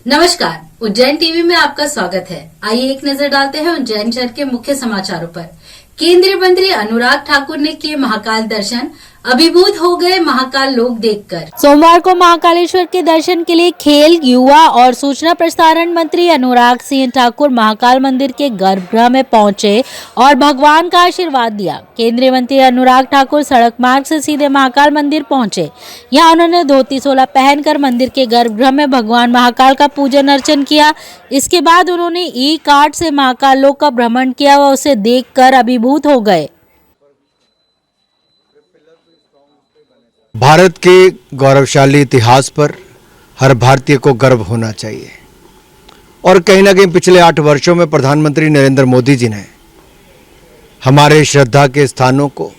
नमस्कार, उज्जैन टीवी में आपका स्वागत है। आइए एक नजर डालते हैं उज्जैन शहर के मुख्य समाचारों पर। केंद्रीय मंत्री अनुराग ठाकुर ने किए महाकाल दर्शन, अभिभूत हो गए महाकाल लोक देखकर। सोमवार को महाकालेश्वर के दर्शन के लिए खेल, युवा और सूचना प्रसारण मंत्री अनुराग सिंह ठाकुर महाकाल मंदिर के गर्भगृह में पहुंचे और भगवान का आशीर्वाद दिया। केंद्रीय मंत्री अनुराग ठाकुर सड़क मार्ग से सीधे महाकाल मंदिर पहुंचे। यहाँ उन्होंने धोती सोला पहनकर मंदिर के गर्भगृह में भगवान महाकाल का पूजन अर्चन किया। इसके बाद उन्होंने ई कार्ट से महाकाल लोक का भ्रमण किया व उसे देखकर अभिभूत हो गए। भारत के गौरवशाली इतिहास पर हर भारतीय को गर्व होना चाहिए और कहीं ना कहीं पिछले 8 वर्षों में प्रधानमंत्री नरेंद्र मोदी जी ने हमारे श्रद्धा के स्थानों को,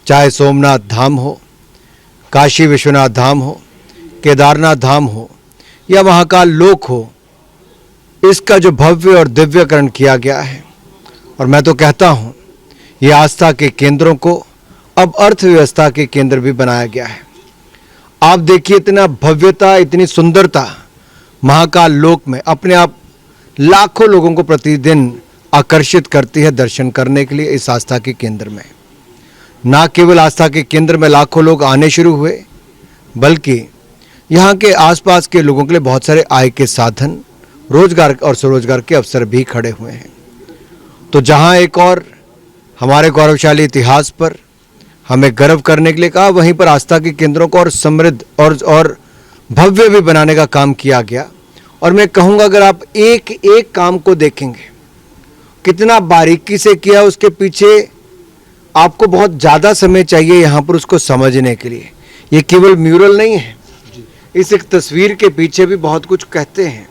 चाहे सोमनाथ धाम हो, काशी विश्वनाथ धाम हो, केदारनाथ धाम हो या महाकाल लोक हो, इसका जो भव्य और दिव्यकरण किया गया है। और मैं तो कहता हूँ ये आस्था के केंद्रों को अब अर्थव्यवस्था के केंद्र भी बनाया गया है। आप देखिए इतना भव्यता, इतनी सुंदरता महाकाल लोक में अपने आप लाखों लोगों को प्रतिदिन आकर्षित करती है दर्शन करने के लिए। इस आस्था के केंद्र में ना केवल आस्था के केंद्र में लाखों लोग आने शुरू हुए, बल्कि यहाँ के आसपास के लोगों के लिए बहुत सारे आय के साधन, रोजगार और स्वरोजगार के अवसर भी खड़े हुए हैं। तो जहाँ एक और हमारे गौरवशाली इतिहास पर हमें गर्व करने के लिए कहा, वहीं पर आस्था के केंद्रों को और समृद्ध और भव्य भी बनाने का काम किया गया। और मैं कहूँगा अगर आप एक एक काम को देखेंगे कितना बारीकी से किया, उसके पीछे आपको बहुत ज़्यादा समय चाहिए यहाँ पर उसको समझने के लिए। ये केवल म्यूरल नहीं है, इस एक तस्वीर के पीछे भी बहुत कुछ कहते हैं।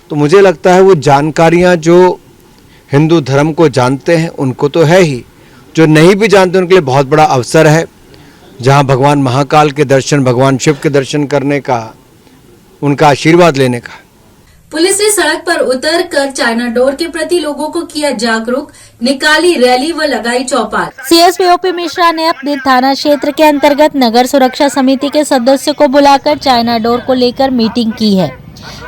तो मुझे लगता है वो जानकारियाँ जो हिंदू धर्म को जानते हैं उनको तो है ही, जो नहीं भी जानते उनके लिए बहुत बड़ा अवसर है, जहां भगवान महाकाल के दर्शन, भगवान शिव के दर्शन करने का, उनका आशीर्वाद लेने का। पुलिस ने सड़क पर उतर कर चाइना डोर के प्रति लोगों को किया जागरूक, निकाली रैली व लगाई चौपाल। सीएसपी ओपी मिश्रा ने अपने थाना क्षेत्र के अंतर्गत नगर सुरक्षा समिति के सदस्यों को बुलाकर चाइना डोर को लेकर मीटिंग की है।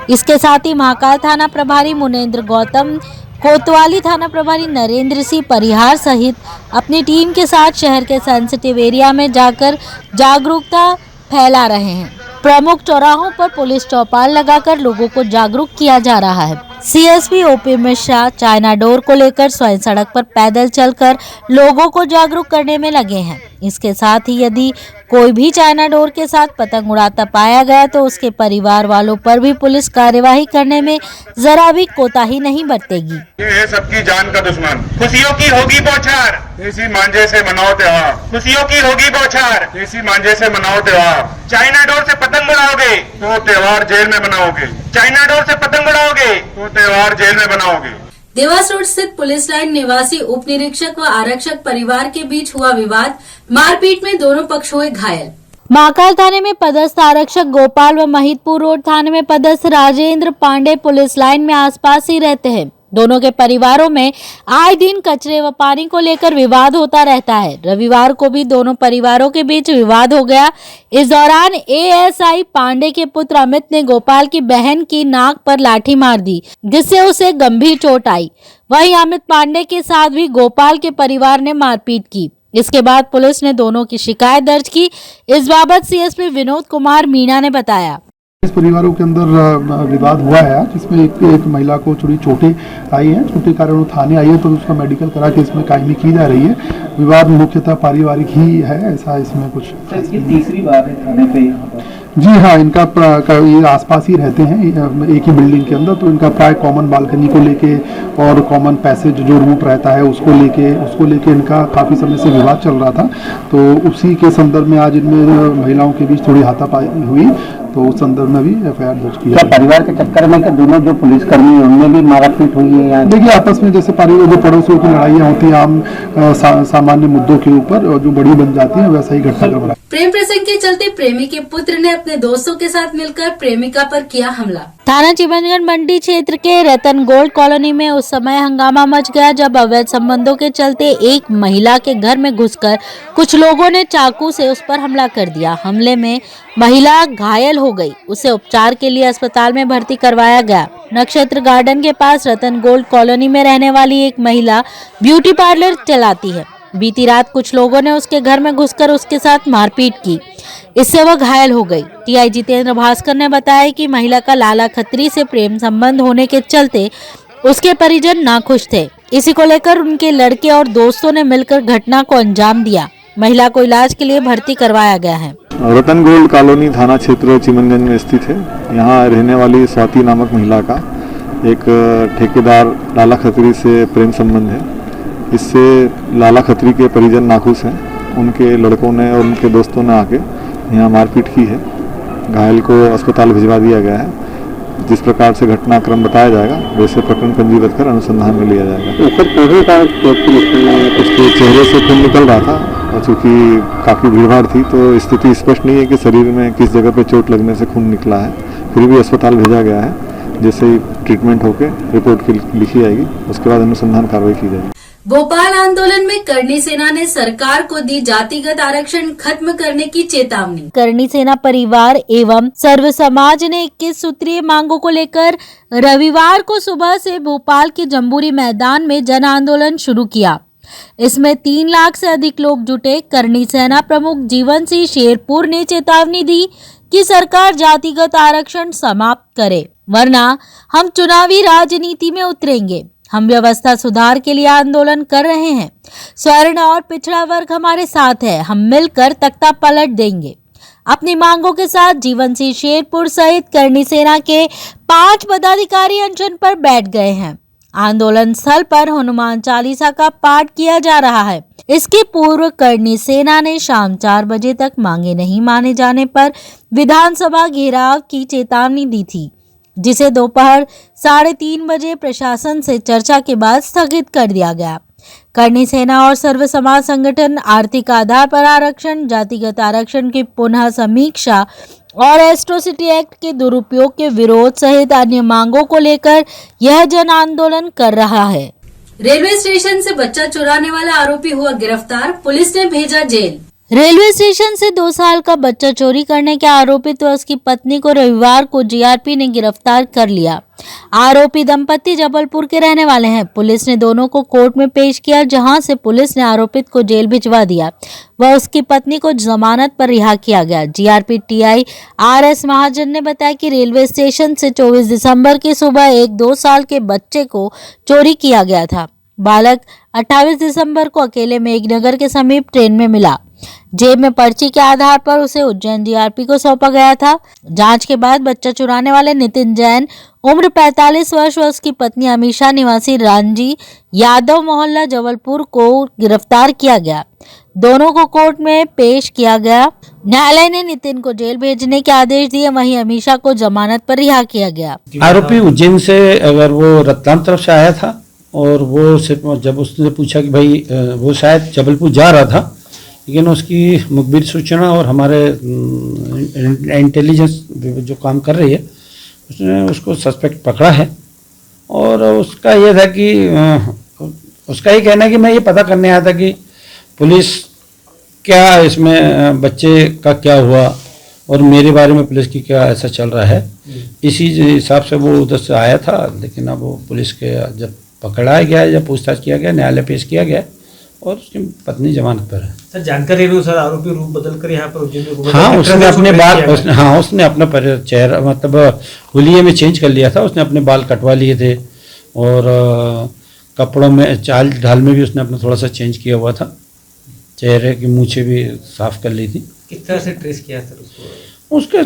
इसके साथ ही महाकाल थाना प्रभारी मुनेन्द्र गौतम, कोतवाली थाना प्रभारी नरेंद्र सिंह परिहार सहित अपनी टीम के साथ शहर के सेंसिटिव एरिया में जाकर जागरूकता फैला रहे हैं। प्रमुख चौराहों पर पुलिस चौपाल लगाकर लोगों को जागरूक किया जा रहा है। CSP OP Mishra China door को लेकर स्वयं सड़क पर पैदल चलकर लोगों को जागरूक करने में लगे हैं। इसके साथ ही यदि कोई भी चाइना डोर के साथ पतंग उड़ाता पाया गया तो उसके परिवार वालों पर भी पुलिस कार्यवाही करने में जरा भी कोताही नहीं बरतेगी। ये है सबकी जान का दुश्मन। खुशियों की होगी बौछार, देसी मांझे से मनाओ त्योहार। खुशियों की होगी बौछार, देसी मांझे से मनाओ त्योहार। चाइना डोर से पतंग उड़ाओगे तो त्योहार जेल में मनाओगे। चाइना डोर से पतंग उड़ाओगे तो त्योहार जेल में मनाओगे। देवास रोड स्थित पुलिस लाइन निवासी उप निरीक्षक व आरक्षक परिवार के बीच हुआ विवाद, मारपीट में दोनों पक्ष हुए घायल। महाकाल थाने में पदस्थ आरक्षक गोपाल व महिदपुर रोड थाने में पदस्थ राजेंद्र पांडे पुलिस लाइन में आसपास ही रहते हैं। दोनों के परिवारों में आए दिन कचरे व पानी को लेकर विवाद होता रहता है। रविवार को भी दोनों परिवारों के बीच विवाद हो गया। इस दौरान एएसआई पांडे के पुत्र अमित ने गोपाल की बहन की नाक पर लाठी मार दी, जिससे उसे गंभीर चोट आई। वहीं अमित पांडे के साथ भी गोपाल के परिवार ने मारपीट की। इसके बाद पुलिस ने दोनों की शिकायत दर्ज की। इस बाबत सीएसपी विनोद कुमार मीणा ने बताया। इस परिवारों के अंदर विवाद हुआ है जिसमें एक महिला को थोड़ी चोटें आई हैं। चोटें कारण वो थाने आई है तो उसका मेडिकल करा के इसमें कायमी की जा रही है। विवाद मुख्यतः पारिवारिक ही है, ऐसा इसमें कुछ। ये तीसरी बार है थाने पे यहाँ पर? जी हाँ, इनका ये आसपास ही रहते हैं एक ही बिल्डिंग के अंदर, तो इनका प्राय कॉमन बालकनी को लेके और कॉमन पैसेज जो रूट रहता है उसको लेके इनका काफ़ी समय से विवाद चल रहा था। तो उसी के संदर्भ में आज इनमें महिलाओं के बीच थोड़ी हाथापाई हुई, तो उस संदर्भ में भी एफआईआर दर्ज किया। परिवार के चक्कर में क्या दोनों जो पुलिसकर्मी हैं उनमें भी मारपीट हुई है? या देखिए, आपस में जैसे परिवार जो पड़ोसियों की लड़ाइयाँ होती हैं आम सामान्य मुद्दों के ऊपर और जो बड़ी बन जाती है वैसा ही घटनाक्रम रहा। प्रेम प्रसंग के चलते प्रेमी के पुत्र ने अपने दोस्तों के साथ मिलकर प्रेमिका पर किया हमला। थाना चिमनगढ़ मंडी क्षेत्र के रतन गोल्ड कॉलोनी में उस समय हंगामा मच गया जब अवैध संबंधों के चलते एक महिला के घर में घुसकर कुछ लोगों ने चाकू से उस पर हमला कर दिया। हमले में महिला घायल हो गई, उसे उपचार के लिए अस्पताल में भर्ती करवाया गया। नक्षत्र गार्डन के पास रतन गोल्ड कॉलोनी में रहने वाली एक महिला ब्यूटी पार्लर चलाती है। बीती रात कुछ लोगों ने उसके घर में घुसकर उसके साथ मारपीट की, इससे वह घायल हो गई। टीआई जितेंद्र भास्कर ने बताया कि महिला का लाला खत्री से प्रेम संबंध होने के चलते उसके परिजन नाखुश थे। इसी को लेकर उनके लड़के और दोस्तों ने मिलकर घटना को अंजाम दिया। महिला को इलाज के लिए भर्ती करवाया गया है। रतन गोल्ड कॉलोनी थाना क्षेत्र चिमनगंज में स्थित है। यहाँ रहने वाली स्वाति नामक महिला का एक ठेकेदार लाला खत्री से प्रेम संबंध है। इससे लाला खत्री के परिजन नाखुश हैं। उनके लड़कों ने और उनके दोस्तों ने आके यहाँ मारपीट की है। घायल को अस्पताल भिजवा दिया गया है। जिस प्रकार से घटनाक्रम बताया जाएगा वैसे प्रकरण पंजीबद्ध कर अनुसंधान में लिया जाएगा। उसके चेहरे से खून निकल रहा था और चूँकि काफ़ी भीड़भाड़ थी तो स्थिति स्पष्ट नहीं है कि शरीर में किस जगह पे चोट लगने से खून निकला है। फिर भी अस्पताल भेजा गया है। जैसे ही ट्रीटमेंट होकर रिपोर्ट लिखी जाएगी उसके बाद अनुसंधान कार्रवाई की जाएगी। भोपाल आंदोलन में करणी सेना ने सरकार को दी जातिगत आरक्षण खत्म करने की चेतावनी। करणी सेना परिवार एवं सर्व समाज ने 21 सूत्रीय मांगों को लेकर रविवार को सुबह से भोपाल के जम्बूरी मैदान में जन आंदोलन शुरू किया। इसमें 3 लाख से अधिक लोग जुटे। करणी सेना प्रमुख जीवन सिंह शेरपुर ने चेतावनी दी कि सरकार जातिगत आरक्षण समाप्त करे, वरना हम चुनावी राजनीति में उतरेंगे। हम व्यवस्था सुधार के लिए आंदोलन कर रहे हैं। स्वर्ण और पिछड़ा वर्ग हमारे साथ है। हम मिलकर तख्ता पलट देंगे। अपनी मांगों के साथ जीवन सिंह शेरपुर सहित करणी सेना के 5 पदाधिकारी अनशन पर बैठ गए हैं। आंदोलन स्थल पर हनुमान चालीसा का पाठ किया जा रहा है। इसके पूर्व करणी सेना ने शाम 4 बजे तक मांगे नहीं माने जाने पर विधानसभा घेराव की चेतावनी दी थी, जिसे दोपहर 3:30 बजे प्रशासन से चर्चा के बाद स्थगित कर दिया गया। करणी सेना और सर्व समाज संगठन आर्थिक आधार पर आरक्षण, जातिगत आरक्षण की पुनः समीक्षा और एट्रोसिटी एक्ट के दुरुपयोग के विरोध सहित अन्य मांगों को लेकर यह जन आंदोलन कर रहा है। रेलवे स्टेशन से बच्चा चुराने वाला आरोपी हुआ गिरफ्तार, पुलिस ने भेजा जेल। रेलवे स्टेशन से 2 साल का बच्चा चोरी करने के आरोपित व उसकी पत्नी को रविवार को जीआरपी ने गिरफ्तार कर लिया। आरोपी दंपति जबलपुर के रहने वाले हैं। पुलिस ने दोनों को कोर्ट में पेश किया, जहां से पुलिस ने आरोपित को जेल भिजवा दिया व उसकी पत्नी को जमानत पर रिहा किया गया। जीआरपी टीआई RS महाजन ने बताया कि रेलवे स्टेशन से 24 दिसंबर की सुबह एक 2 साल के बच्चे को चोरी किया गया था। बालक 28 दिसंबर को अकेले मेघनगर के समीप ट्रेन में मिला। जेब में पर्ची के आधार पर उसे उज्जैन जीआरपी को सौंपा गया था। जांच के बाद बच्चा चुराने वाले नितिन जैन उम्र 45 वर्ष व उसकी पत्नी अमीषा निवासी रांझी यादव मोहल्ला जबलपुर को गिरफ्तार किया गया। दोनों को कोर्ट में पेश किया गया। न्यायालय ने नितिन को जेल भेजने के आदेश दिए, वहीं अमीषा को जमानत पर रिहा किया गया। आरोपी उज्जैन से अगर वो रतलाम तरफ से आया था और वो सिर्फ जब उसने पूछा कि भाई वो शायद जबलपुर जा रहा था, लेकिन उसकी मुखबिर सूचना और हमारे इंटेलिजेंस जो काम कर रही है उसने उसको सस्पेक्ट पकड़ा है। और उसका ये था कि उसका ये कहना है कि मैं ये पता करने आया था कि पुलिस क्या इसमें बच्चे का क्या हुआ और मेरे बारे में पुलिस की क्या ऐसा चल रहा है, इसी हिसाब से वो उधर से आया था। लेकिन अब वो पुलिस के जब पकड़ाया गया, जब पूछताछ किया गया, न्यायालय पेश किया गया और उसकी पत्नी जमानत पर है। सर जानकारी अनुसार आरोपी रूप बदलकर यहाँ पर उज्जैन में हाँ उसने अपने बाल उसने अपना चेहरा मतलब हुलिये में चेंज कर लिया था। उसने अपने बाल कटवा लिए थे और कपड़ों में चाल ढाल में भी उसने अपना थोड़ा सा चेंज किया हुआ था। चेहरे की मूछें भी साफ कर ली थी। किस तरह से ट्रेस किया सर उसको? उसके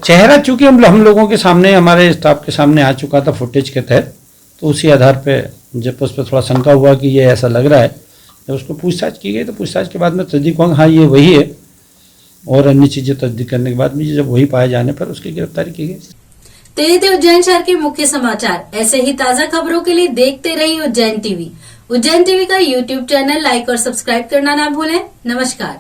चेहरा चूंकि हम लोगों के सामने, हमारे स्टाफ के सामने आ चुका था फुटेज के तहत, तो उसी आधार पे जब उस पर थोड़ा शंका हुआ कि ये ऐसा लग रहा है, जब उसको पूछताछ की गई तो पूछताछ के बाद में तस्दीक हुआ हाँ ये वही है। और अन्य चीज़ें तस्दीक करने के बाद में जब वही पाए जाने पर उसकी गिरफ्तारी की गई। तेज थे उज्जैन शहर के मुख्य समाचार। ऐसे ही ताज़ा खबरों के लिए देखते रहिए उज्जैन टीवी। उज्जैन टीवी का YouTube चैनल लाइक और सब्सक्राइब करना ना भूलें। नमस्कार।